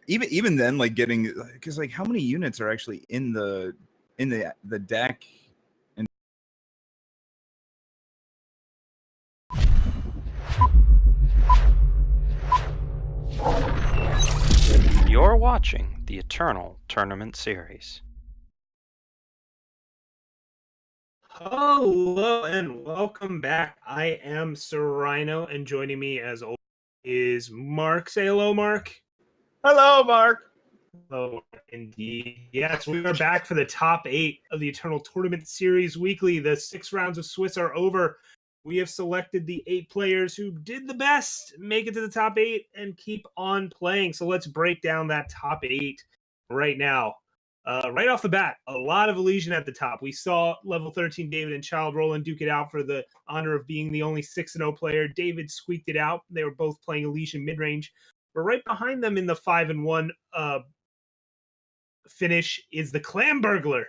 even then, like getting, because like how many units are actually in the deck? And You're watching the Eternal Tournament Series. Hello and welcome back. I am SirRhino, and joining me as always is Mark. Say hello, Mark. hello, Mark. Hello, indeed. Yes, we are back for the top 8 of the Eternal Tournament Series weekly. The 6 rounds of Swiss are over. We have selected the 8 players who did the best, make it to the top 8, and keep on playing. So let's break down that top 8 right now. Right off the bat, a lot of Elysian at the top. We saw level 13 David and Child Roland duke it out for the honor of being the only 6-0 player. David squeaked it out. They were both playing Elysian mid-range. But right behind them in the 5-1 finish is the Clam Burglar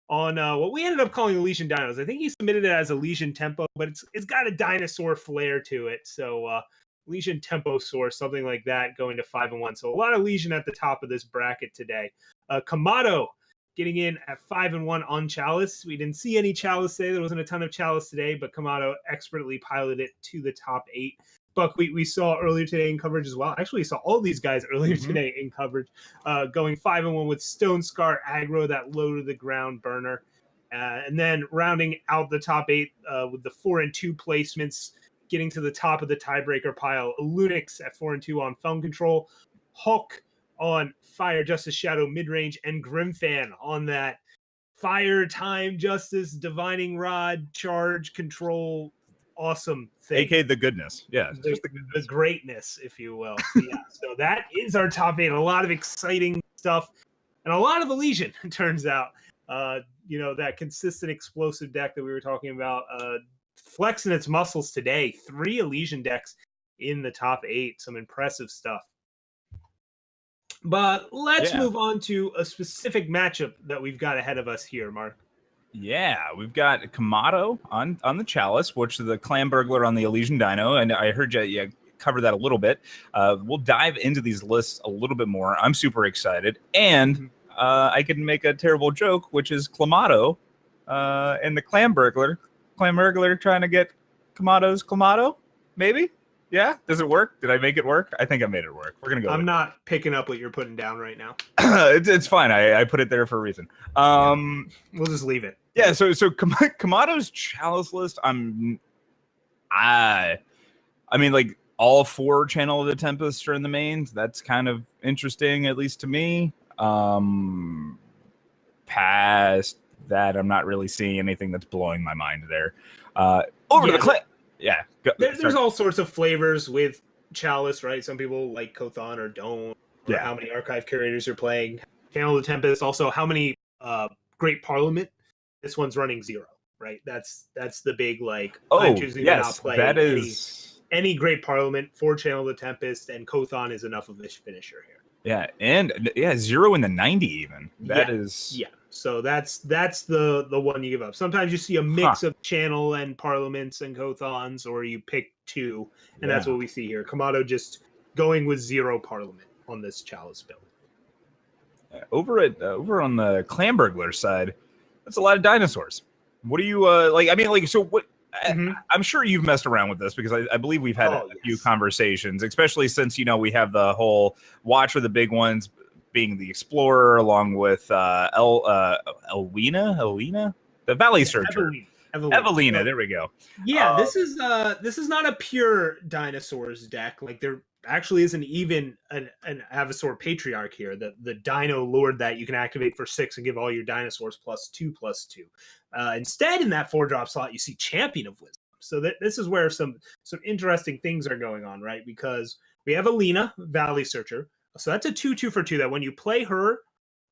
on what we ended up calling Elysian Dinos. I think he submitted it as Elysian Tempo, but it's got a dinosaur flair to it. So Elysian Tempo Source, something like that, going to 5-1. So a lot of Elysian at the top of this bracket today. Kamado getting in at 5-1 on Chalice. We didn't see any Chalice today. There wasn't a ton of Chalice today, but Kamado expertly piloted it to the top 8. Buck, we saw earlier today in coverage as well. Actually, we saw all these guys earlier today in coverage, going 5-1 with Stone Scar aggro, that low to the ground burner. And then rounding out the top 8 with the 4-2 placements, getting to the top of the tiebreaker pile. Lunix at 4-2 on Film Control, Hulk on Fire, Justice, Shadow, Midrange, and Grimfan on that Fire, Time, Justice, Divining Rod, Charge, Control, awesome thing. AK the goodness. Yeah. The greatness, if you will. So that is our top 8. A lot of exciting stuff and a lot of Elysian, it turns out. That consistent explosive deck that we were talking about, flexing its muscles today. 3 Elysian decks in the top 8. Some impressive stuff. But let's move on to a specific matchup that we've got ahead of us here, Mark. Yeah, we've got Kamado on the Chalice, which is the Clam Burglar on the Elysian Dino, and I heard you cover that a little bit. We'll dive into these lists a little bit more. I'm super excited, and I can make a terrible joke, which is Kamado and the Clam Burglar trying to get Kamado's Kamado, maybe. Yeah, does it work? Did I make it work? I think I made it work. We're gonna go. I'm not picking up what you're putting down right now. It's fine. I put it there for a reason. We'll just leave it. Yeah. So Kamado's Chalice list. I mean, like all 4 Channel of the Tempest are in the mains. That's kind of interesting, at least to me. Past that, I'm not really seeing anything that's blowing my mind there. Over the clip. Yeah. There's all sorts of flavors with Chalice, right? Some people like Kothan or don't, or how many archive curators are playing. Channel of the Tempest, also how many Great Parliament. This one's running 0, right? That's the big, like, I'm choosing to not play that is any Great Parliament for Channel of the Tempest, and Kothan is enough of a finisher here. Yeah, and 0 in the 90 even. That is... Yeah. So that's the one you give up. Sometimes you see a mix of Channel and Parliaments and Kothans, or you pick 2, and that's what we see here. Kamado just going with 0 Parliament on this Chalice build. Over on the Clam Burglar side, that's a lot of dinosaurs. What do you like? I mean, like, so what? I'm sure you've messed around with this because I believe we've had a few conversations, especially since we have the whole watch for the big ones being the Explorer, along with Elena, the Valley Searcher, Evelina. There we go. Yeah, this is not a pure dinosaurs deck. Like, there actually isn't even an Avasaur Patriarch here. The Dino Lord that you can activate for 6 and give all your dinosaurs +2/+2. Instead, in that 4-drop slot, you see Champion of Wisdom. So this is where some interesting things are going on, right? Because we have Alina, Valley Searcher. So that's a 2/2 for 2 that when you play her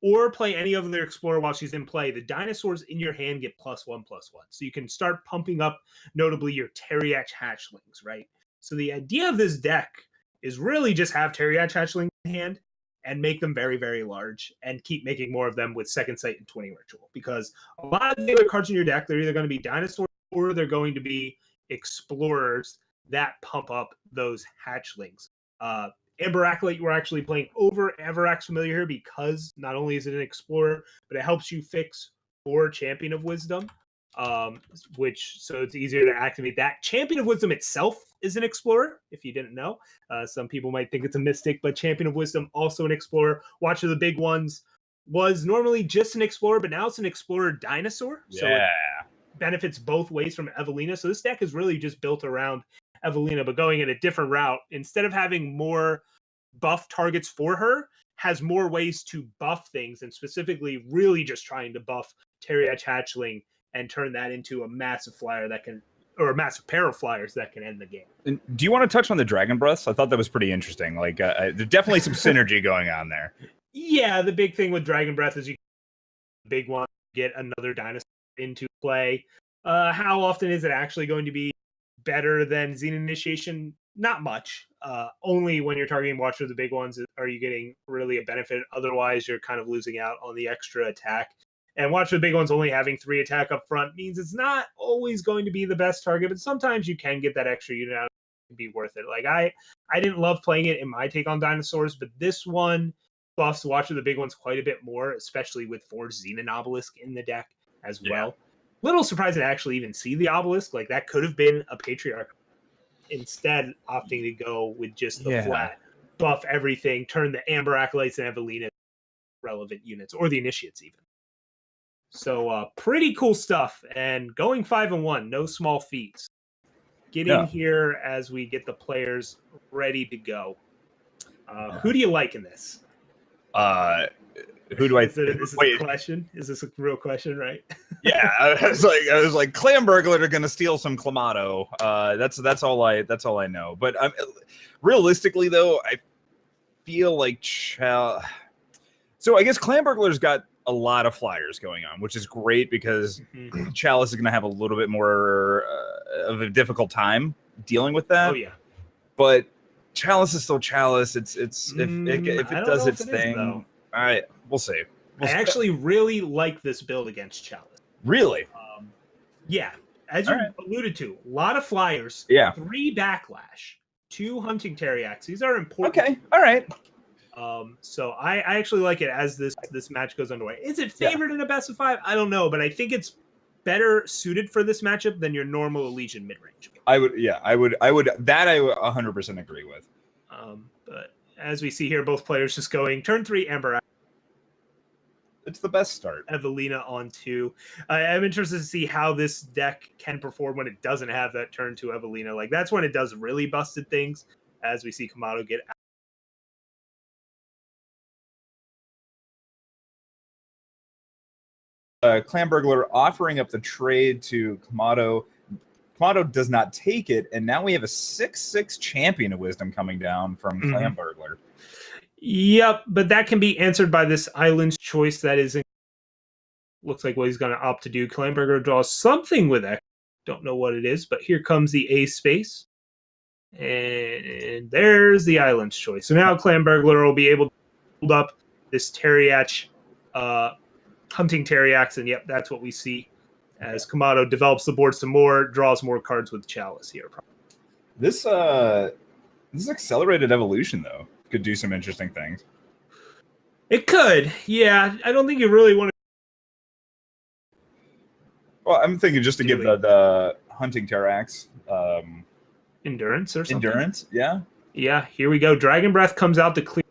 or play any other Explorer while she's in play, the dinosaurs in your hand get +1/+1. So you can start pumping up, notably, your Teriach Hatchlings, right? So the idea of this deck is really just have Teriach Hatchlings in hand and make them very, very large and keep making more of them with Second Sight and 20 Ritual. Because a lot of the other cards in your deck, they're either going to be dinosaurs or they're going to be explorers that pump up those hatchlings. Amber Acolyte, we're actually playing over Everax Familiar here because not only is it an Explorer, but it helps you fix 4 Champion of Wisdom, so it's easier to activate that. Champion of Wisdom itself is an Explorer, if you didn't know. Some people might think it's a Mystic, but Champion of Wisdom, also an Explorer. Watch of the Big Ones was normally just an Explorer, but now it's an Explorer Dinosaur. So it benefits both ways from Evelina. So this deck is really just built around Evelina, but going in a different route. Instead of having more buff targets for her, has more ways to buff things, and specifically really just trying to buff Terriach Hatchling and turn that into a massive flyer that can, or a massive pair of flyers that can end the game. And do you want to touch on the Dragon Breaths? I thought that was pretty interesting. Like, there's definitely some synergy going on there. Yeah, the big thing with Dragon Breath is you big one get another dinosaur into play. How often is it actually going to be better than Xena Initiation? Not much. Only when you're targeting Watcher of the Big Ones are you getting really a benefit. Otherwise, you're kind of losing out on the extra attack. And Watcher of the Big Ones only having 3 attack up front means it's not always going to be the best target, but sometimes you can get that extra unit out and be worth it. Like I didn't love playing it in my take on dinosaurs, but this one buffs Watcher of the Big Ones quite a bit more, especially with 4 Xenon Obelisk in the deck as well. Little surprised to actually even see the Obelisk. Like that could have been a Patriarch. Instead, opting to go with just the flat buff everything, turn the Amber Acolytes and Evelina relevant units, or the Initiates even. So pretty cool stuff. And going 5-1, no small feats. Getting here as we get the players ready to go. Who do you like in this? Who do I? Is this a question? Is this a real question, right? Yeah, I was like, Clamburglar are gonna steal some Clamato. That's all I know. But realistically, though, I feel like so I guess Clamburglar's got a lot of flyers going on, which is great because Chalice is gonna have a little bit more of a difficult time dealing with that. Oh yeah, but Chalice is still Chalice. If it does its thing. All right, we'll see. I actually really like this build against Chalice. Really? Yeah. As you alluded to, a lot of flyers. Yeah. 3 Backlash, 2 Hunting Terriax. These are important. Okay. All right. So I actually like it as this match goes underway. Is it favored in a best of 5? I don't know, but I think it's better suited for this matchup than your normal Elysian mid-range. I would 100% agree with. But as we see here, both players just going turn 3 Amber. It's the best start. Evelina on 2. I'm interested to see how this deck can perform when it doesn't have that turn to Evelina. Like that's when it does really busted things. As we see Kamado get Clamburglar offering up the trade to Kamado. Kamado does not take it, and now we have a 6/6 Champion of Wisdom coming down from Clamburglar. Yep, but that can be answered by this Island's Choice that is looks like what he's going to opt to do. Clamburglar draws something with X. Don't know what it is, but here comes the A space. And there's the Island's Choice. So now Clamburglar will be able to hold up this Terriach, Hunting Terriax, and yep, that's what we see as Kamado develops the board some more, draws more cards with Chalice here. This accelerated evolution, though, could do some interesting things. It could, yeah. I don't think you really want to. Well, I'm thinking just to give the Hunting Terriax endurance or something. Endurance, yeah. Yeah, here we go. Dragon Breath comes out to clear.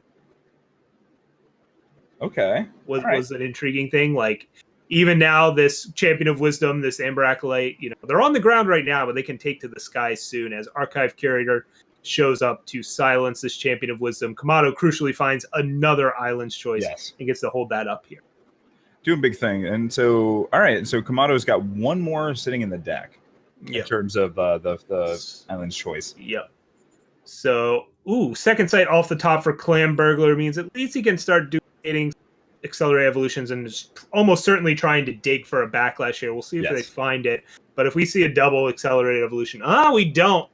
Okay. Was an intriguing thing. Like, even now, this Champion of Wisdom, this Amber Acolyte, they're on the ground right now, but they can take to the skies soon as Archive Curator shows up to silence this Champion of Wisdom. Kamado crucially finds another Island's Choice and gets to hold that up here. Doing big thing. And so, all right, so Kamado's got one more sitting in the deck in terms of the Island's Choice. Yep. So, second sight off the top for Clamburglar means at least he can start doing Accelerate Evolutions and is almost certainly trying to dig for a backlash here. We'll see if they find it. But if we see a double Accelerated Evolution, we don't.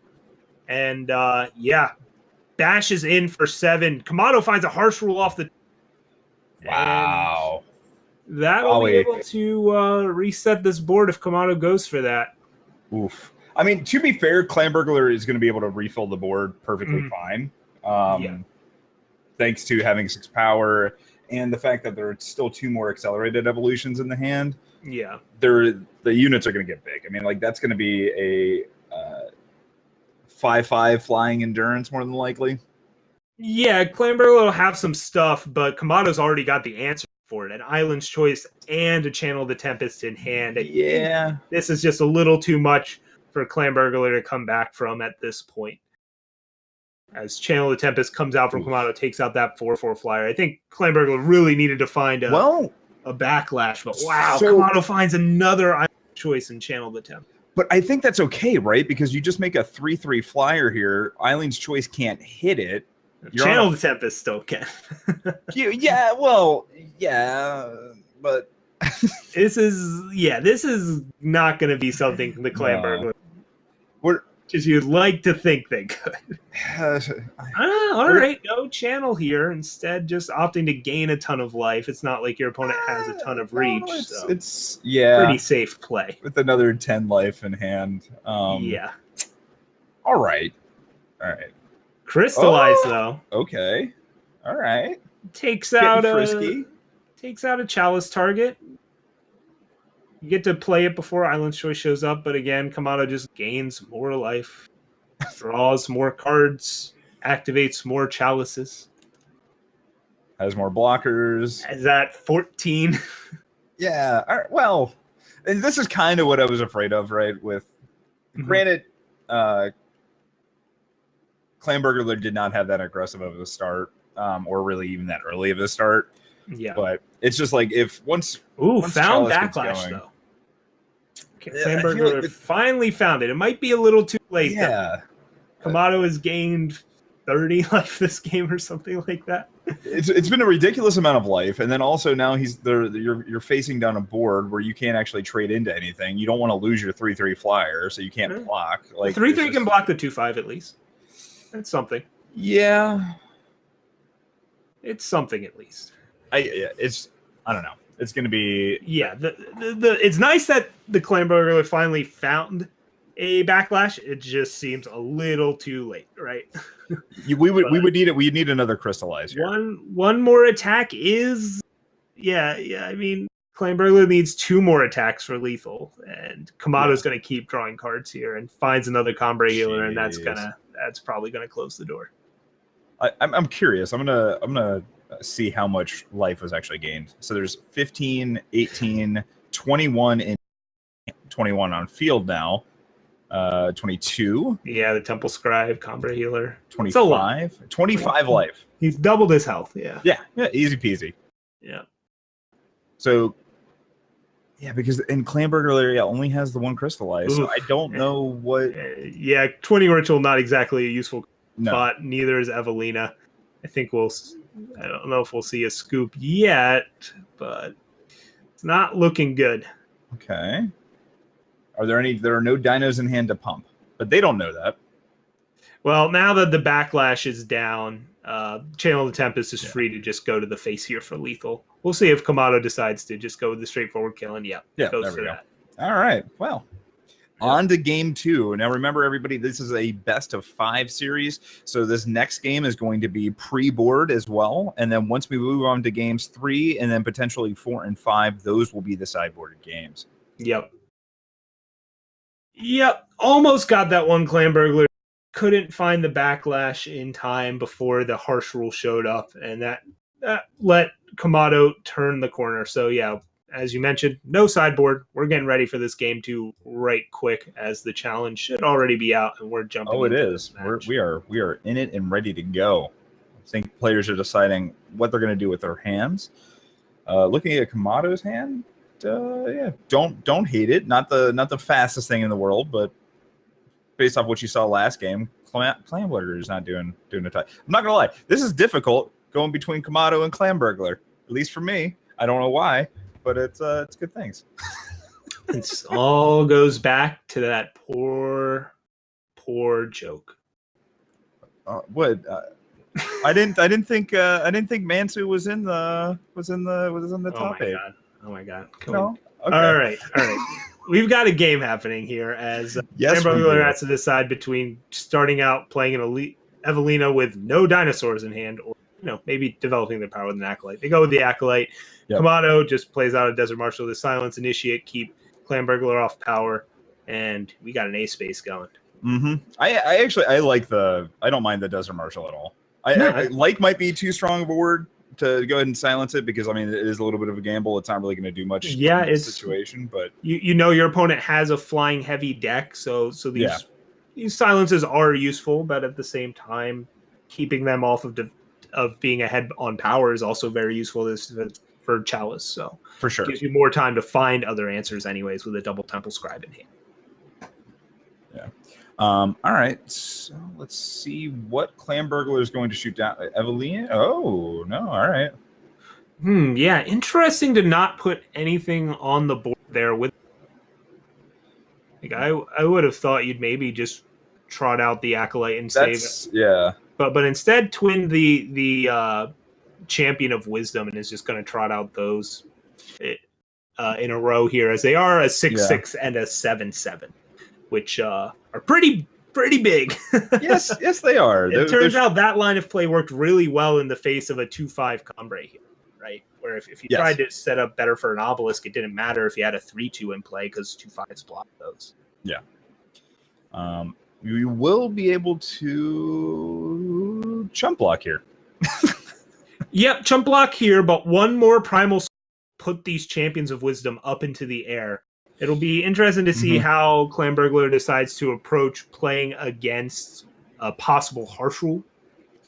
And Bash is in for 7. Kamado finds a harsh rule off the. Wow. That'll be able to reset this board if Kamado goes for that. Oof. I mean, to be fair, Clamburglar is going to be able to refill the board perfectly fine. thanks to having 6 power and the fact that there are still 2 more accelerated evolutions in the hand. Yeah. The units are going to get big. I mean, like, that's going to be a 5/5 flying endurance more than likely. Yeah, Clamberg will have some stuff, but Kamado's already got the answer for it. An Island's Choice and a Channel of the Tempest in hand. Yeah. This is just a little too much for Clambergler to come back from at this point. As Channel of the Tempest comes out from Kamado, takes out that 4/4 flyer. I think Clambergler really needed to find a backlash, but wow, Kamado finds another Island's Choice and Channel of the Tempest. But I think that's okay, right? Because you just make a 3/3 flyer here. Island's Choice can't hit it. Channel of the Tempest still can. yeah, but this is not going to be something the Clamberg just you'd like to think they could. All right, no channel here. Instead, just opting to gain a ton of life. It's not like your opponent has a ton of reach. It's pretty safe play with another 10 life in hand. Yeah. All right. Crystallize though. Okay. All right. Takes out a Chalice target. You get to play it before Island's Choice shows up, but again, Kamado just gains more life, draws more cards, activates more Chalices. Has more blockers. Is that 14? Yeah. All right. Well, and this is kind of what I was afraid of, right? With granted, Clambergler did not have that aggressive of a start, or really even that early of a start. Yeah. But it's just like once found Chalice backlash going, though. Clambergler finally found it. It might be a little too late. Yeah. Kamado has gained 30 life this game or something like that. It's been a ridiculous amount of life, and then also now you're facing down a board where you can't actually trade into anything. You don't want to lose your 3/3 flyer, so you can't block. Like 3/3 can block the 2/5 at least. That's something. Yeah. It's something at least. I don't know. It's going to be it's nice that the Clambergler finally found a backlash. It just seems a little too late, right? we would need it. We need another crystallize here. One more attack is I mean, Clambergler needs 2 more attacks for lethal, and Kamado's going to keep drawing cards here and finds another Clambergler, and that's probably going to close the door. I'm curious. I'm gonna see how much life was actually gained. So there's 15, 18, 21 in 21 on field now. 22. Yeah, the Temple Scribe, Combra Healer. 25. 25 life. He's doubled his health, yeah. Yeah, easy peasy. Yeah. So, because in Clambergler only has the 1 crystallize, so I don't know what... 20 Ritual, not exactly a useful spot. Neither is Evelina. I think I don't know if we'll see a scoop yet, but it's not looking good. Okay. There are no dinos in hand to pump, but they don't know that. Well, now that the backlash is down, Channel of the Tempest is free to just go to the face here for lethal. We'll see if Kamado decides to just go with the straightforward kill, and goes for that. All right. Well, on to game 2. Now, remember, everybody, this is a best of 5 series. So this next game is going to be pre-board as well. And then once we move on to games 3 and then potentially 4 and 5, those will be the sideboarded games. Yep. Almost got that one Clambergler. Couldn't find the backlash in time before the harsh rule showed up. And that let Kamado turn the corner. So, as you mentioned, no sideboard. We're getting ready for this game 2 right quick, as the challenge should already be out, and we're jumping. Oh, it is. We are in it and ready to go. I think players are deciding what they're going to do with their hands. Looking at Kamado's hand, don't hate it. Not the fastest thing in the world, but based off what you saw last game, Clambergler is not doing a tie. I'm not gonna lie, this is difficult going between Kamado and Clambergler. At least for me. I don't know why. But it's good things. It all goes back to that poor joke. What? I didn't think Mansu was in the top 8. Oh my god! Okay. All right. We've got a game happening here as Clambergler has to decide between starting out playing an Elite Evelina with no dinosaurs in hand, or maybe developing their power with an Acolyte. They go with the Acolyte. Yep. Kamado just plays out a Desert Marshal to silence, initiate, keep Clan Burglar off power, and we got an A space going. Mm-hmm. I like I don't mind the Desert Marshal at all. I like might be too strong of a word to go ahead and silence it, because I mean it is a little bit of a gamble. It's not really going to do much in this situation, but your opponent has a flying heavy deck, so these silences are useful, but at the same time, keeping them off of being ahead on power is also very useful for Chalice. So for sure, it gives you more time to find other answers, anyways, with a double Temple Scribe in hand. Yeah. All right. So let's see what Clan Burglar is going to shoot down. Evelina? Oh no. All right. Yeah. Interesting to not put anything on the board there with. Like I would have thought you'd maybe just trot out the Acolyte and save it. Yeah. But instead twin the Champion of Wisdom and is just going to trot out those in a row here, as they are a 6/6 and a 7/7, which are pretty big. yes, they are. It turns out that line of play worked really well in the face of a 2/5 Combre here, right? Where if you tried to set up better for an Obelisk, it didn't matter if you had a 3/2 in play, because 2/5s block those. Yeah. We will be able to chump block here. Yep, chump block here, but one more primal put these Champions of Wisdom up into the air. It'll be interesting to see how Clan Burglar decides to approach playing against a possible harsh rule.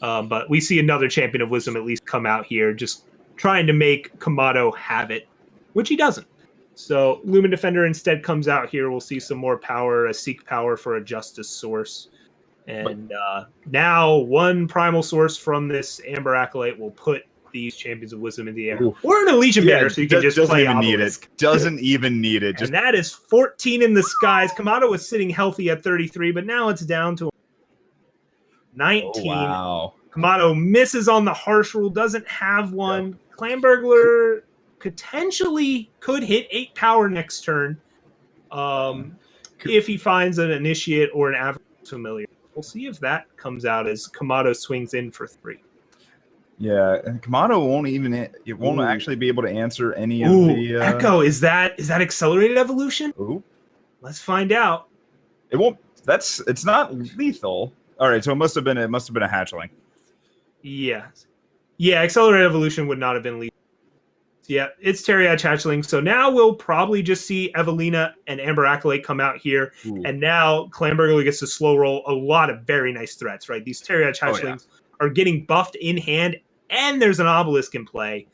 But we see another Champion of Wisdom at least come out here, just trying to make Kamado have it, which he doesn't. So Lumen Defender instead comes out here. We'll see some more power, a Seek power for a Justice source. And now one primal source from this Amber Acolyte will put these Champions of Wisdom in the air. Oof. Or in a Legion banner, so you can just play Obelisk. Doesn't even need it. And that is 14 in the skies. Kamado was sitting healthy at 33, but now it's down to 19. Oh, wow. Kamado misses on the harsh rule, doesn't have one. Yep. Clan Burglar potentially could hit 8 power next turn if he finds an Initiate or an Average Familiar. We'll see if that comes out as Kamado swings in for 3. Yeah, and Kamado won't actually be able to answer any of the Echo. Is that accelerated evolution? Ooh. Let's find out. It won't. It's not lethal. All right, so it must have been a hatchling. Yeah. Accelerated evolution would not have been lethal. Yeah, it's Teriad hatchling. So now we'll probably just see Evelina and Amber Acolyte come out here. Ooh. And now Clan Burglar gets to slow roll a lot of very nice threats, right? These Teriad hatchlings are getting buffed in hand, and there's an Obelisk in play,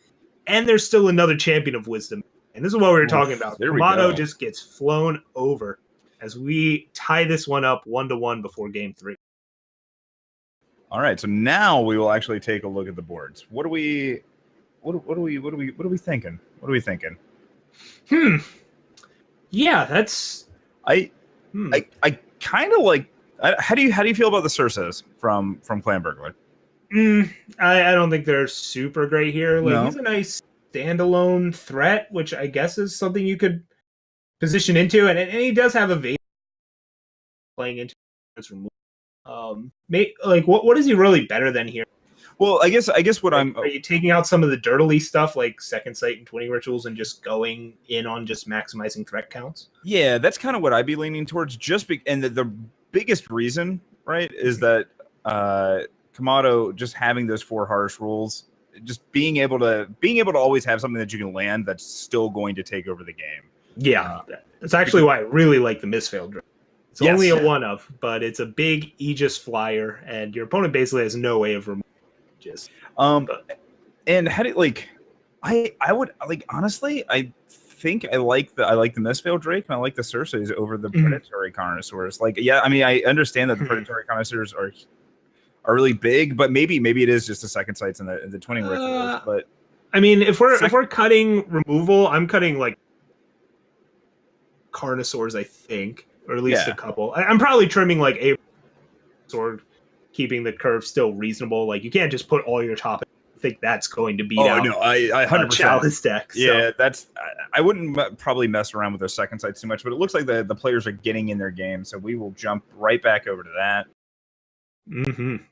and there's still another Champion of Wisdom. And this is what we were talking about. Kamado just gets flown over as we tie this one up 1-1 before game 3. All right, so now we will actually take a look at the boards. What are we thinking? What are we thinking? Yeah, that's I kind of like. How do you feel about the Circes from Clan Burglar? I don't think they're super great here. Like, he's a nice standalone threat, which I guess is something you could position into, and he does have a playing into what is he really better than here? Well, I guess what are you taking out some of the dirtily stuff like Second Sight and Twinning Rituals and just going in on just maximizing threat counts? Yeah, that's kind of what I'd be leaning towards. And the biggest reason, right, is that Kamado just having those 4 harsh rules, just being able to always have something that you can land that's still going to take over the game. Yeah, that's actually why I really like the Misfailed Dragon. It's only a 1-of, but it's a big Aegis flyer, and your opponent basically has no way of removing Aegis. And how do I would honestly, I think I like the Misfailed Drake, and I like the Circes over the Predatory Carnosaurs. I understand that the Predatory Carnosaurs are really big, but maybe it is just the Second Sights and the Twinning Rituals. But I mean, if we're cutting removal, I'm cutting like Carnosaurs, I think, or at least a couple. I'm probably trimming like a sword, keeping the curve still reasonable. Like, you can't just put all your top. I think that's going to beat out. Oh no, I 100% Chalice deck. So. Yeah, I wouldn't probably mess around with those Second Sights too much, but it looks like the players are getting in their game, so we will jump right back over to that.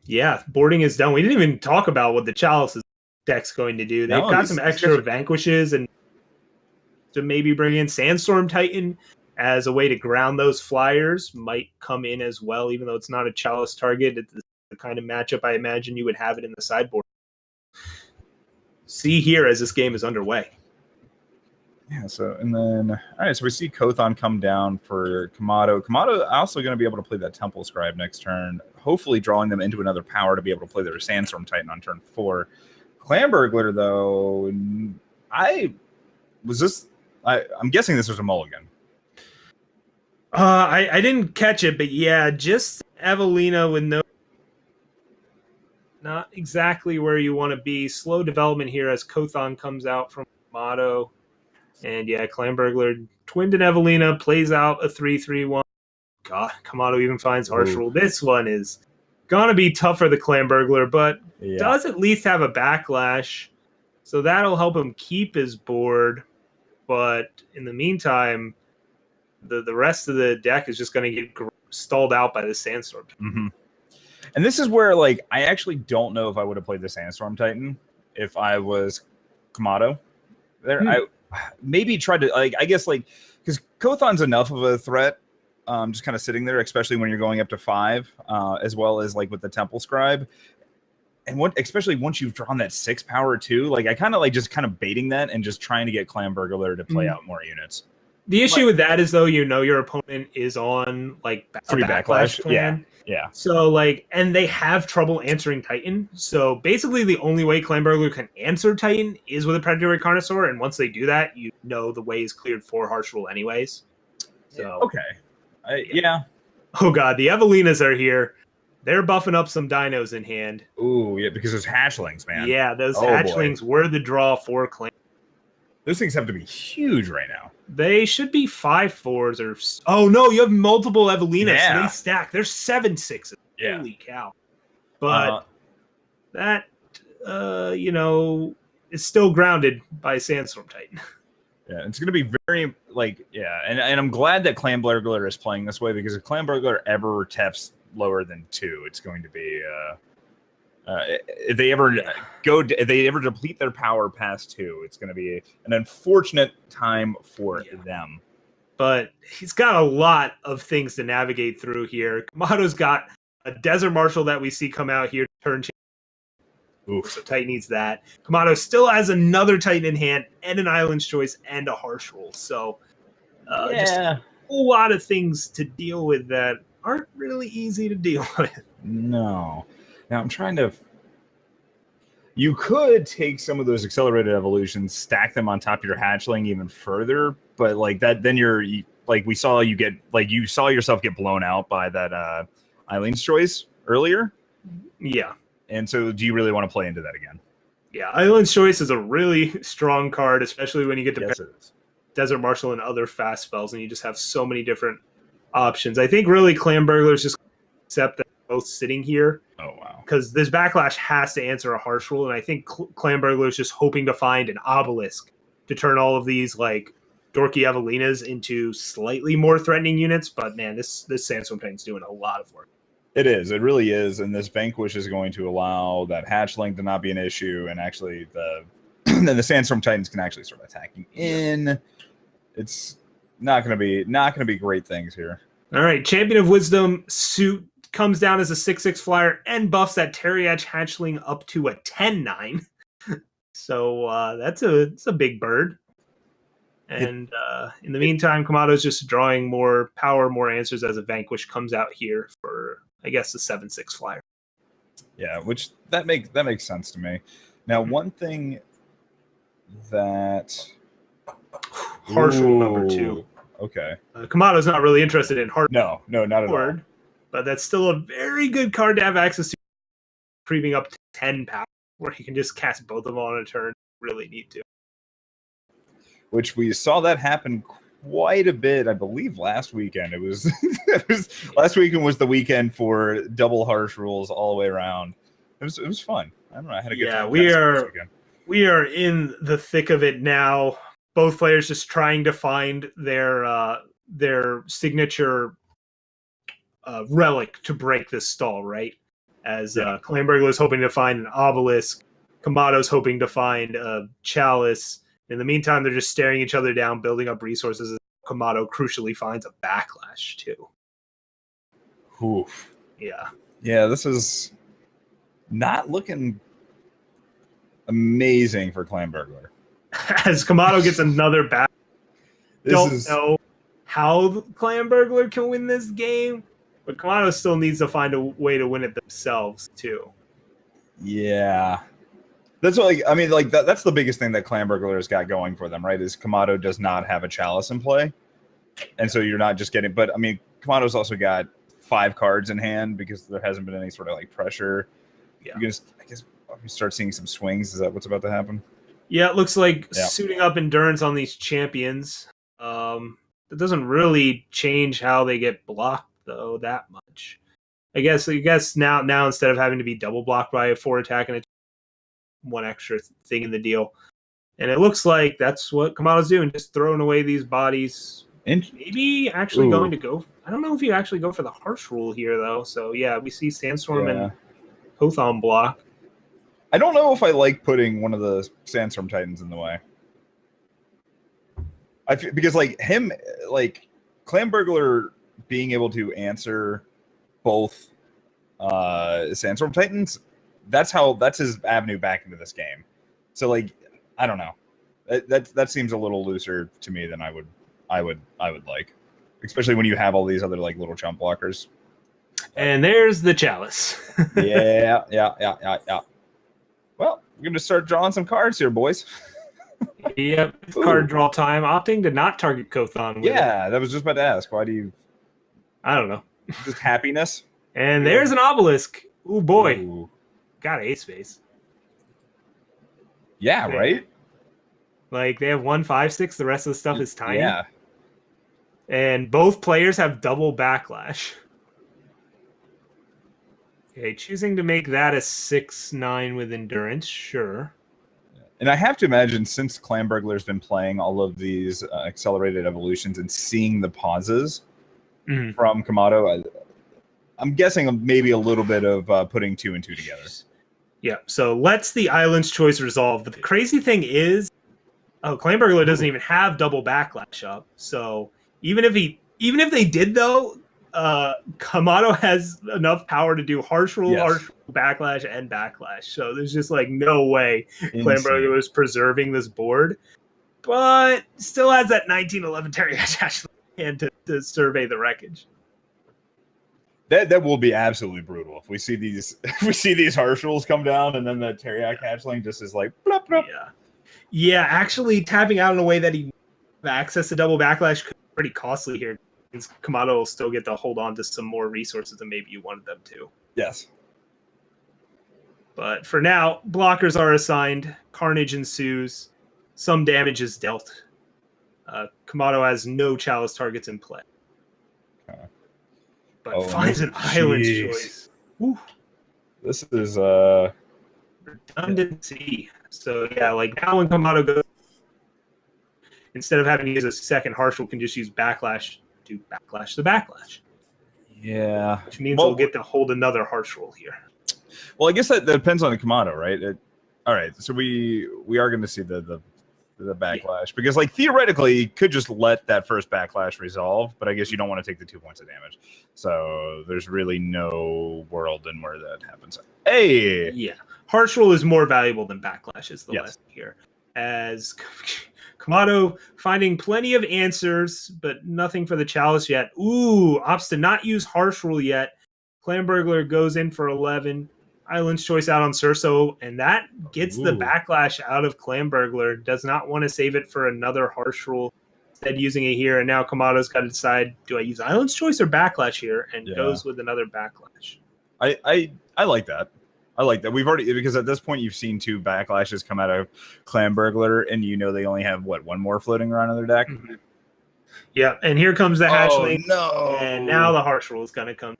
Yeah, boarding is done. We didn't even talk about what the Chalice's deck's going to do. They've got some extra Vanquishes and to maybe bring in Sandstorm Titan as a way to ground those flyers might come in as well, even though it's not a Chalice target. It's the kind of matchup I imagine you would have it in the sideboard. See here as this game is underway. Yeah, so, and then, all right, so we see Kothon come down for Kamado. Kamado also going to be able to play that Temple Scribe next turn, hopefully drawing them into another power to be able to play their Sandstorm Titan on turn 4. Clamburglar, though, I'm guessing this was a mulligan. I didn't catch it, but yeah, just Evelina with not exactly where you want to be. Slow development here as Kothon comes out from Kamado. And yeah, Clamburglar twinned an Evelina, plays out a 3-3-1. God, Kamado even finds Harsh Rule. This one is gonna be tough for the Clamburglar, but does at least have a backlash. So that'll help him keep his board. But in the meantime, the rest of the deck is just gonna get stalled out by the Sandstorm. Mm-hmm. And this is where, like, I actually don't know if I would have played the Sandstorm Titan if I was Kamado. I maybe tried to, like, I guess, like, because Kothon's enough of a threat, just kind of sitting there, especially when you're going up to 5, as well as, like, with the Temple Scribe. And especially once you've drawn that 6 power too, like, I kind of like just kind of baiting that and just trying to get Clamburglar to play out more units. The issue with that is, though, your opponent is on, like, a backlash plan. Yeah. So, like, and they have trouble answering Titan. So, basically, the only way Clamburglar can answer Titan is with a Predatory Carnosaur. And once they do that, you know the way is cleared for Harsh Rule anyways. So, okay. Yeah. Oh, God. The Evelinas are here. They're buffing up some dinos in hand. Ooh, yeah, because those hatchlings, man. Yeah, those hatchlings were the draw for Clam. Those things have to be huge right now. They should be 5/4s or... Oh, no, you have multiple Evelinas. Yeah. So they stack. They're 7/6s. Yeah. Holy cow. But that, is still grounded by Sandstorm Titan. Yeah, it's going to be very, like, yeah. And I'm glad that Clamburglar is playing this way, because if Clamburglar ever taps lower than 2, it's going to be... if they ever deplete their power past 2, it's going to be an unfortunate time for them. But he's got a lot of things to navigate through here. Kamado's got a Desert Marshal that we see come out here turn. Oof. So Titan needs that. Kamado still has another Titan in hand and an Island's Choice and a Harsh Rule. So just a whole lot of things to deal with that aren't really easy to deal with. No. Now I'm trying to... You could take some of those accelerated evolutions, stack them on top of your hatchling even further, but like that, then you're like, you saw yourself get blown out by that Eileen's Choice earlier. Yeah. And so do you really want to play into that again? Yeah. Island's Choice is a really strong card, especially when you get to Desert Marshal and other fast spells, and you just have so many different options. I think really Clamburglar's just accept that both sitting here. Oh, wow. Because this backlash has to answer a Harsh Rule, and I think Clamburglar is just hoping to find an Obelisk to turn all of these, like, dorky Evelinas into slightly more threatening units. But, man, this Sandstorm Titan's doing a lot of work. It is. It really is. And this Vanquish is going to allow that hatchling to not be an issue, and actually then the Sandstorm Titans can actually start attacking in. It's not going to be great things here. All right, Champion of Wisdom suit comes down as a 6/6 flyer and buffs that Terriach hatchling up to a 10/9. So that's a big bird. And in the meantime, Kamado's just drawing more power, more answers as a Vanquish comes out here for, I guess, the 7/6 flyer. Yeah, which that makes sense to me. Now, one thing that Harsh Rule number 2. Okay. Kamado's not really interested in Harsh. No, not at all. But that's still a very good card to have access to, creeping up to 10 power, where you can just cast both of them on a turn. Really need to. Which we saw that happen quite a bit, I believe, last weekend. It was, last weekend was the weekend for double Harsh Rules all the way around. It was fun. I don't know. I had a good time. We are in the thick of it now. Both players just trying to find their signature relic to break this stall, right? as Clamburgler's hoping to find an obelisk. Kamado's hoping to find a chalice. In the meantime, they're just staring each other down, building up resources. As Kamado crucially finds a backlash too. Oof. Yeah. Yeah, this is not looking amazing for Clamburgler. As Kamado gets another back. Don't know how Clamburgler can win this game, but Kamado still needs to find a way to win it themselves too. Yeah. That's what, that's the biggest thing that Clamburgler has got going for them, right? Is Kamado does not have a chalice in play. And so you're not just getting, but I mean, Kamado's also got 5 cards in hand because there hasn't been any sort of like pressure. Yeah. I guess we start seeing some swings. Is that what's about to happen? Yeah, it looks like suiting up endurance on these champions. It doesn't really change how they get blocked though that much. I guess now instead of having to be double blocked by a 4 attack and a 1 extra thing in the deal. And it looks like that's what Kamado's doing, just throwing away these bodies. Maybe actually going to go. I don't know if you actually go for the harsh rule here though. So yeah, we see Sandstorm and Kothon block. I don't know if I like putting one of the Sandstorm Titans in the way. Because Clamburgler being able to answer both Sandstorm Titans, that's his avenue back into this game. So I don't know. That seems a little looser to me than I would like, especially when you have all these other little chump blockers. And there's the chalice. yeah. Well, we're gonna start drawing some cards here, boys. Yep, it's card draw time. Opting to not target Kothon. That was just about to ask. Why do you? I don't know. Just happiness. And there's an obelisk. Ooh boy, got a space. Yeah, right. They have 1, 5, 6. The rest of the stuff is tiny. Yeah. And both players have double backlash. Okay, choosing to make that a 6/9 with endurance, sure. And I have to imagine, since Clamburgler's been playing all of these accelerated evolutions and seeing the pauses from Kamado, I'm guessing maybe a little bit of putting 2 and 2 together. Yeah, so let's the Island's Choice resolve. But the crazy thing is, Clamburgler doesn't even have double backlash up. So even if they did though, Kamado has enough power to do harsh rule, backlash, and backlash. So there's just no way Clamburgler was preserving this board, but still has that 1911 Terry attached and to survey the wreckage. That will be absolutely brutal if we see these harsh rules come down and then the Teriak hatchling just is blop, blop. Yeah, actually tapping out in a way that he have access to double backlash could be pretty costly here. Kamado will still get to hold on to some more resources than maybe you wanted them to. Yes. But for now, blockers are assigned, carnage ensues, some damage is dealt. Kamado has no chalice targets in play. But finds an Island's Choice. Woo. This is redundancy. So yeah, now when Kamado goes, instead of having to use a second harsh rule, can just use backlash to backlash the backlash. Yeah. Which means we'll get to hold another harsh rule here. Well, I guess that depends on the Kamado, right? All right, so we are going to see the backlash because theoretically you could just let that first backlash resolve, but I guess you don't want to take the 2 points of damage. So there's really no world in where that happens. Hey! Yeah. Harsh rule is more valuable than backlash is the lesson here. As Kamado finding plenty of answers, but nothing for the chalice yet. Ooh, opts to not use harsh rule yet. Clamburgler goes in for 11. Island's Choice out on Surso, and that gets the backlash out of Clamburgler. Does not want to save it for another harsh rule. Instead, using it here, and now Kamado's got to decide: do I use Island's Choice or backlash here? And goes with another backlash. I like that. I like that. We've already, because at this point you've seen 2 backlashes come out of Clamburgler, and they only have 1 more floating around in their deck. Mm-hmm. Yeah, and here comes the hatchling. Oh no! And now the harsh rule is going to come.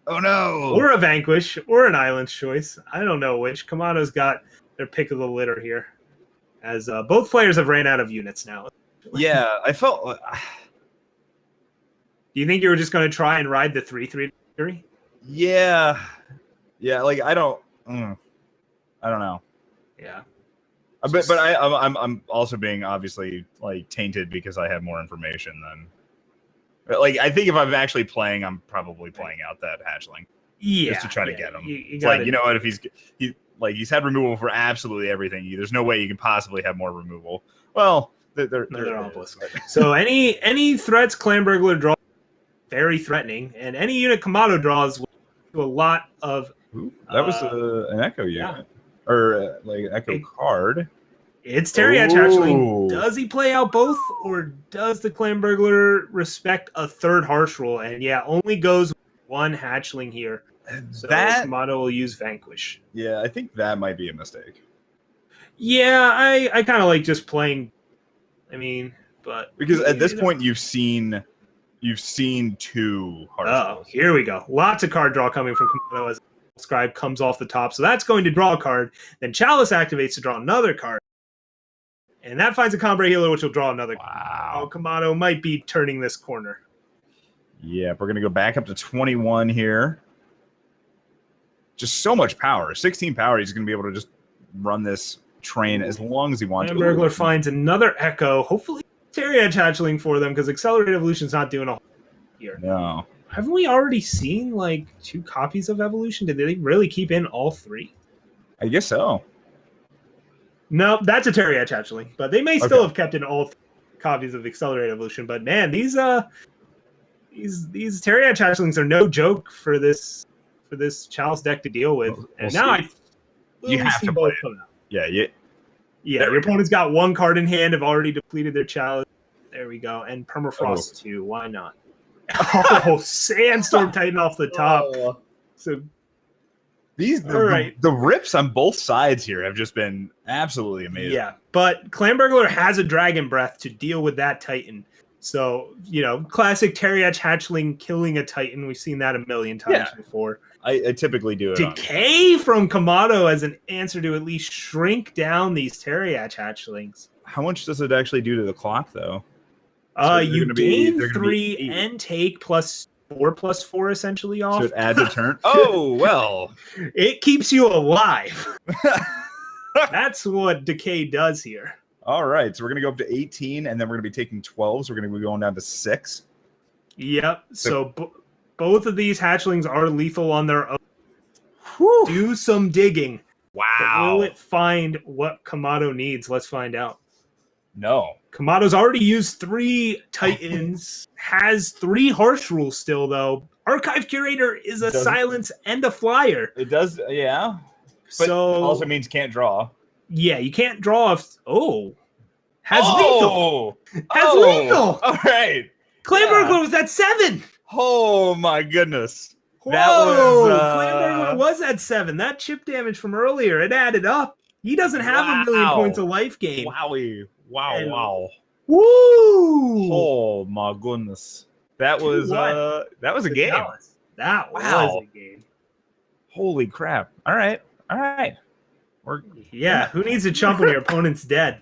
Oh no! Or a Vanquish, or an Island's Choice. I don't know which. Kamado's got their pick of the litter here, as both players have ran out of units now. Yeah, I felt. Do you think you were just going to try and ride the 3/3? Yeah, Yeah, like I don't know. Yeah. But I'm also being obviously like tainted because I have more information than. Like I think if I'm actually playing, I'm probably playing out that hatchling. Yeah. Just to try to get him. You It's like, you know what? If he's had removal for absolutely everything. There's no way you can possibly have more removal. Well, they're obelisk. So any threats Clan Burglar draws very threatening, and any unit Kamado draws to a lot of. Ooh, that was an Echo unit, or like Echo card. It's Terriach Hatchling. Does he play out both, or does the Clan Burglar respect a third Harsh Rule? And yeah, only goes one Hatchling here. So that Kamado will use Vanquish. Yeah, I think that might be a mistake. Yeah, I kind of like just playing. I mean, but because at this point you've seen two Harsh Rules. Here we go. Lots of card draw coming from Kamado as Scribe comes off the top. So that's going to draw a card. Then Chalice activates to draw another card. And that finds a Combre Healer, which will draw another. Wow. Kamado might be turning this corner. Yeah, we're going to go back up to 21 here. Just so much power. 16 power. He's going to be able to just run this train as long as he wants. Burglar finds another Echo. Hopefully, Terriach Hatchling for them because Accelerated Evolution's not doing a whole lot here. No. Haven't we already seen like 2 copies of Evolution? Did they really keep in all 3? I guess so. No, that's a Terriach Hatchling, but they may still have kept in all 3 copies of Accelerated Evolution. But man, these Terriach Hatchlings are no joke for this Chalice deck to deal with. And now you have to play it. Yeah. Your opponent's got 1 card in hand, have already depleted their Chalice. There we go. And Permafrost too. Why not? Sandstorm Titan off the top. So the rips on both sides here have just been absolutely amazing. Yeah, but Clan Burglar has a Dragon Breath to deal with that Titan. So, classic Terriach Hatchling killing a Titan. We've seen that a million times before. I typically do it. Decay from Kamado as an answer to at least shrink down these Terriach Hatchlings. How much does it actually do to the clock, though? So you gain 3 and take +4/+4 essentially off. So it adds a turn. Oh, well. It keeps you alive. That's what Decay does here. All right. So we're going to go up to 18, and then we're going to be taking 12. So we're going to be going down to 6. Yep. So both of these hatchlings are lethal on their own. Whew. Do some digging. Wow. But will it find what Kamado needs? Let's find out. No. Kamado's already used 3 Titans, has 3 Harsh Rules still, though. Archive Curator is a silence and a flyer. It does, yeah. But so also means can't draw. Yeah, you can't draw if... Has lethal. Has lethal. All right. Clan Burglar was at 7. Oh, my goodness. Clan Burglar was at 7. That chip damage from earlier, it added up. He doesn't have a million points of life gain. Wowie. Wow. Woo! Oh my goodness. That was a game. That was a game. Holy crap. All right. Who needs a chump when your opponent's dead?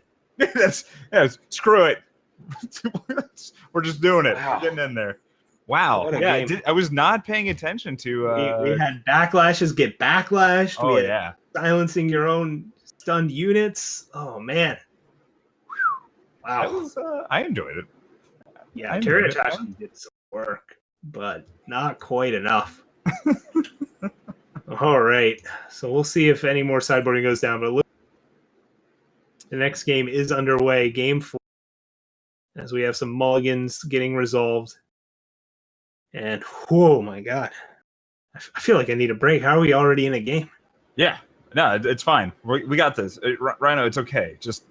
Screw it. We're just doing it. Wow. We're getting in there. Wow. Yeah, I was not paying attention to we had backlashes get backlashed. Oh, we had silencing your own stunned units. Oh man. Wow. I enjoyed it. Yeah, Terriach actually did some work, but not quite enough. All right. So we'll see if any more sideboarding goes down. But the next game is underway. Game 4. As we have some mulligans getting resolved. And, oh my God. I feel like I need a break. How are we already in a game? Yeah. No, it's fine. We got this. Rhino, it's okay. Just,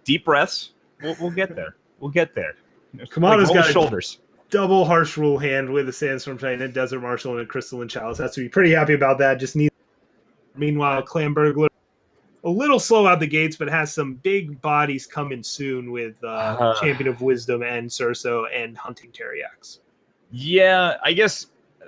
deep breaths. We'll get there. Kamado's got shoulders. Double Harsh Rule hand with a Sandstorm Titan, a Desert Marshal, and a Crystalline Chalice. Has to be pretty happy about that. Just need. Meanwhile, Clan Burglar a little slow out the gates, but has some big bodies coming soon with Champion of Wisdom and Surso and Hunting Terriax. Yeah, I guess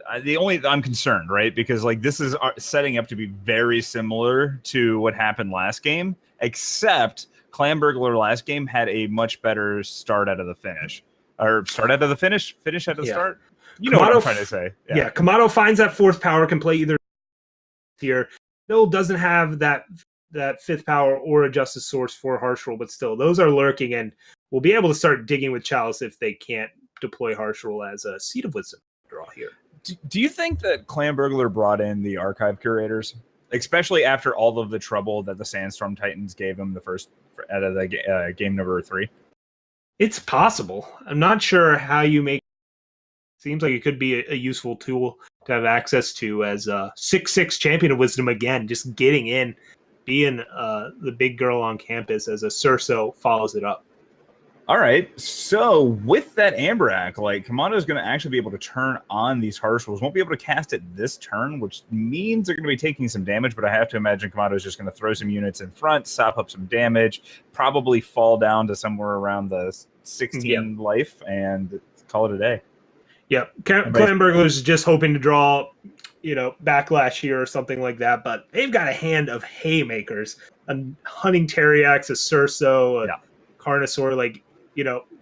I'm concerned, right? Because this is setting up to be very similar to what happened last game, except Clan Burglar last game had a much better start out of the finish. Or start out of the finish out of the start? You know what I'm trying to say. Yeah, Kamado finds that 4th power, can play either here. Still doesn't have that fifth power or a justice source for Harsh Rule, but still, those are lurking, and we'll be able to start digging with Chalice if they can't deploy Harsh Rule as a Seed of Wisdom draw here. Do you think that Clan Burglar brought in the archive curators, especially after all of the trouble that the Sandstorm Titans gave him the first out of the game number 3? It's possible. I'm not sure how you make. Seems like it could be a useful tool to have access to as a 6/6 Champion of Wisdom again, just getting in, being the big girl on campus as a Surso follows it up. All right, so with that Amber Acolyte, Kamado is going to actually be able to turn on these Harsh Rules. Won't be able to cast it this turn, which means they're going to be taking some damage, but I have to imagine Kamado is just going to throw some units in front, sop up some damage, probably fall down to somewhere around the 16 life, and call it a day. Yep, Clan Burglars is just hoping to draw, backlash here or something like that, but they've got a hand of haymakers. A Hunting Terriax, a Surso, a Carnosaur,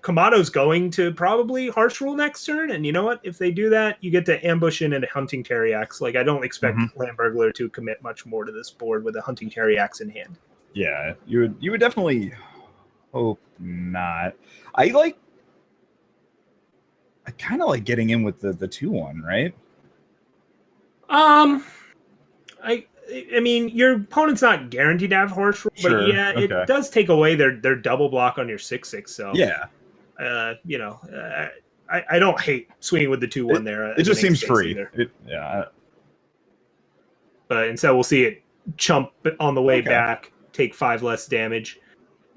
Kamado's going to probably Harsh Rule next turn, and you know what? If they do that, you get to ambush in a Hunting Terriax. I don't expect Clan Burglar to commit much more to this board with a Hunting Terriax in hand. Yeah, you would definitely hope not. I kind of like getting in with the 2/1, right? I mean, your opponent's not guaranteed to have Harsh Rule, but it does take away their double block on your 6/6. So yeah, I don't hate swinging with the 2/1 there. It just seems free. But instead, we'll see it chump on the way back, take 5 less damage.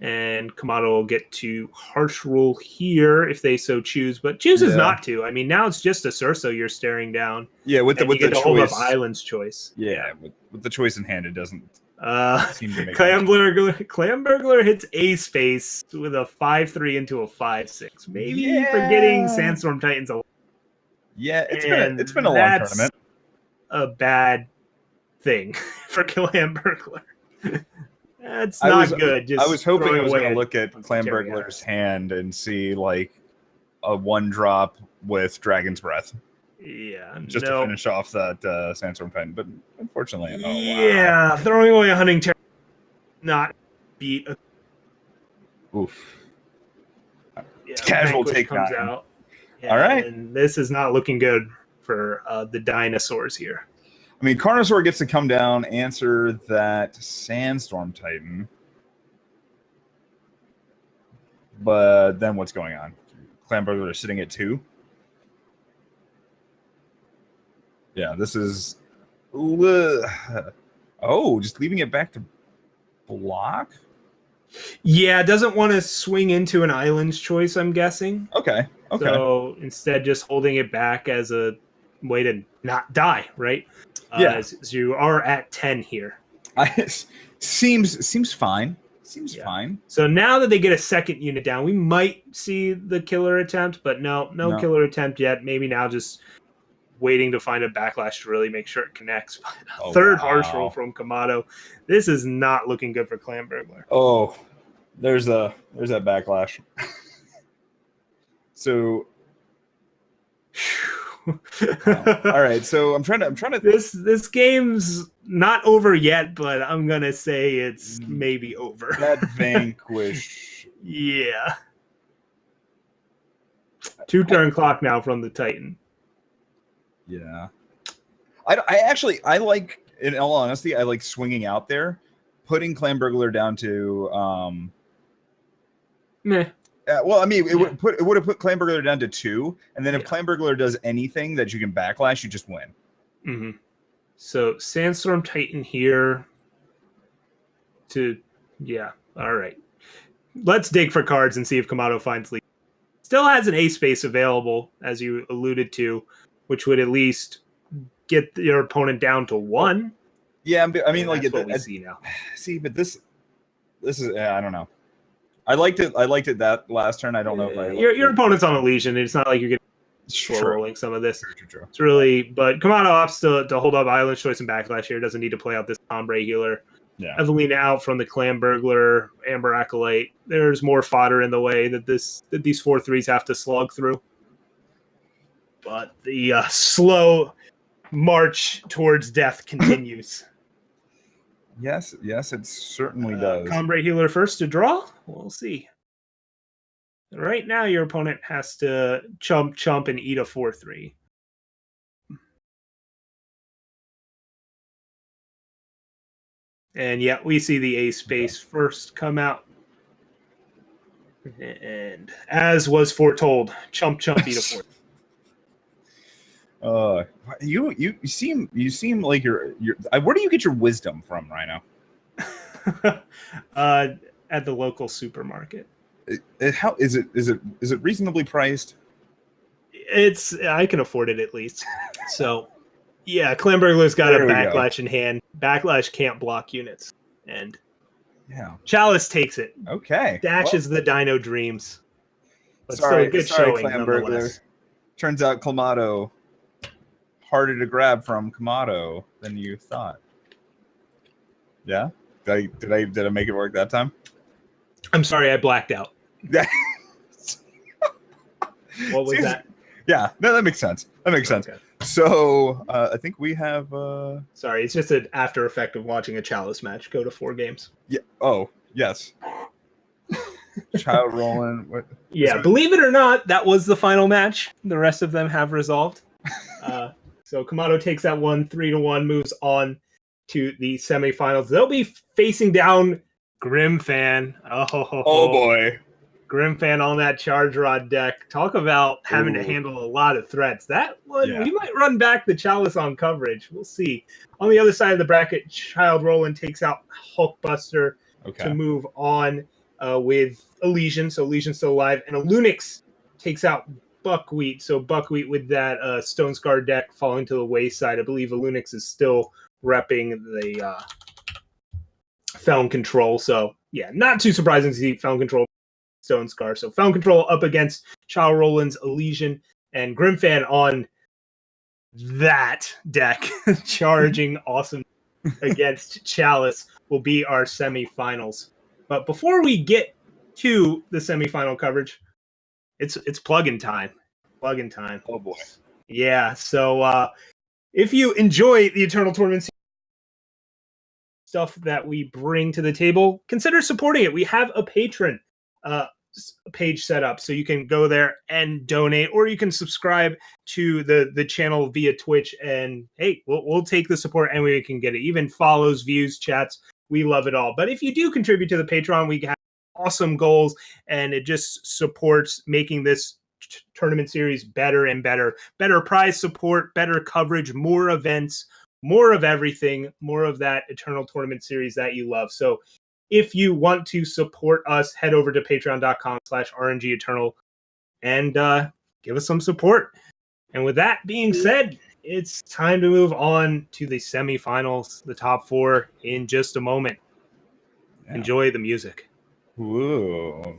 And Kamado will get to Harsh Rule here if they so choose, but chooses not to. I mean, now it's just a Surso you're staring down. Yeah, with the choice. Hold up Island's choice. Yeah, with the choice in hand, it doesn't seem to make Clan Burglar hits a space with a 5/3 into a 5/6. Maybe forgetting Sandstorm Titans. Yeah, it's been a long tournament. A bad thing for Clan Burglar. That's not good. I was hoping I was going to look at Clan Burglar's hand and see a 1-drop with Dragon's Breath. Yeah, just to finish off that Sandstorm Titan, but unfortunately, throwing away a Hunting Terrier, not beat. Oof. Casual take comes out. Yeah, all right, and this is not looking good for the dinosaurs here. I mean, Carnosaur gets to come down, answer that Sandstorm Titan. But then what's going on? Clan Burglar is sitting at 2. Yeah, this is... Oh, just leaving it back to block? Yeah, doesn't want to swing into an Island's choice, I'm guessing. Okay. So instead, just holding it back as a way to not die, right? As you are at 10 here. Seems fine. Fine. So now that they get a second unit down, we might see the killer attempt, but no killer attempt yet. Maybe now just waiting to find a backlash to really make sure it connects. Third Harsh Rule from Kamado. This is not looking good for Clan Burglar. Oh, there's that backlash. So all right, so I'm trying to this game's not over yet, but I'm gonna say it's maybe over. That vanquish. Yeah. 2-turn clock now from the Titan. Yeah. I like, in all honesty, I like swinging out there, putting Clan Burglar down to meh. Well, I mean, it would have put Clan Burglar down to 2, and then if Clan Burglar does anything that you can backlash, you just win. Mm-hmm. So Sandstorm Titan here. All right. Let's dig for cards and see if Kamado finds lead. Still has an A space available, as you alluded to, which would at least get your opponent down to 1. Yeah, I mean, that's what we see now. See, but this is I don't know. I liked it that last turn. I don't know if your opponent's on a Legion. It's not like you're getting rolling some of this. True. It's really, but Kamado opts to hold up Island's choice and backlash here. Doesn't need to play out this Ombre Healer. Yeah. Evelina out from the Clan Burglar, Amber Acolyte. There's more fodder in the way that these 4/3s have to slog through. But the slow march towards death continues. Yes, it certainly does. Combat healer first to draw. We'll see. Right now, your opponent has to chump, and eat a 4/3. And yeah, we see the ace space first come out. And as was foretold, chump, eat a 4. You seem like you're. Where do you get your wisdom from, Rhino? At the local supermarket. How is it? Is it reasonably priced? I can afford it at least. So, yeah, Clamburglar's got a backlash in hand. Backlash can't block units, and Chalice takes it. Okay, dashes the Dino Dreams. But sorry, still a good showing, Clamburglar. Turns out Clamato harder to grab from Kamado than you thought. Yeah, did I make it work that time? I'm sorry, I blacked out. What was that? Yeah, no, that makes sense. Sense. So I think we have. Sorry, it's just an after effect of watching a Chalice match go to 4 games. Yeah. Oh, yes. Child rolling. What? Yeah, believe it or not, that was the final match. The rest of them have resolved. So Kamado takes that one 3-1, moves on to the semifinals. They'll be facing down Grimfan. Oh boy. Grimfan on that Charge Rod deck. Talk about having to handle a lot of threats. That one, we might run back the Chalice on coverage. We'll see. On the other side of the bracket, Child Roland takes out Hulkbuster to move on with Elysian. So Elysian's still alive. And Lunix takes out Buckwheat. So Buckwheat with that Stone Scar deck falling to the wayside. I believe Lunix is still repping the Felon Control. So, yeah, not too surprising to see Felon Control Stone Scar. So Felon Control up against Child Roland's Elysian, and Grimfan on that deck charging awesome against Chalice will be our semifinals. But before we get to the semifinal coverage, it's plug-in time. Plug-in time. Oh boy. Yeah, so if you enjoy the Eternal Tournament stuff that we bring to the table, consider supporting it. We have a Patreon page set up, so you can go there and donate, or you can subscribe to the channel via Twitch, and hey, we'll take the support and we can get it. Even follows, views, chats, we love it all. But if you do contribute to the Patreon, we have awesome goals, and it just supports making this tournament series better and better. Better prize support, better coverage, more events, more of everything, more of that Eternal Tournament series that you love. So if you want to support us, head over to patreon.com/RNG Eternal and give us some support. And with that being said, it's time to move on to the semifinals, the top 4 in just a moment. Yeah. Enjoy the music. Whoa.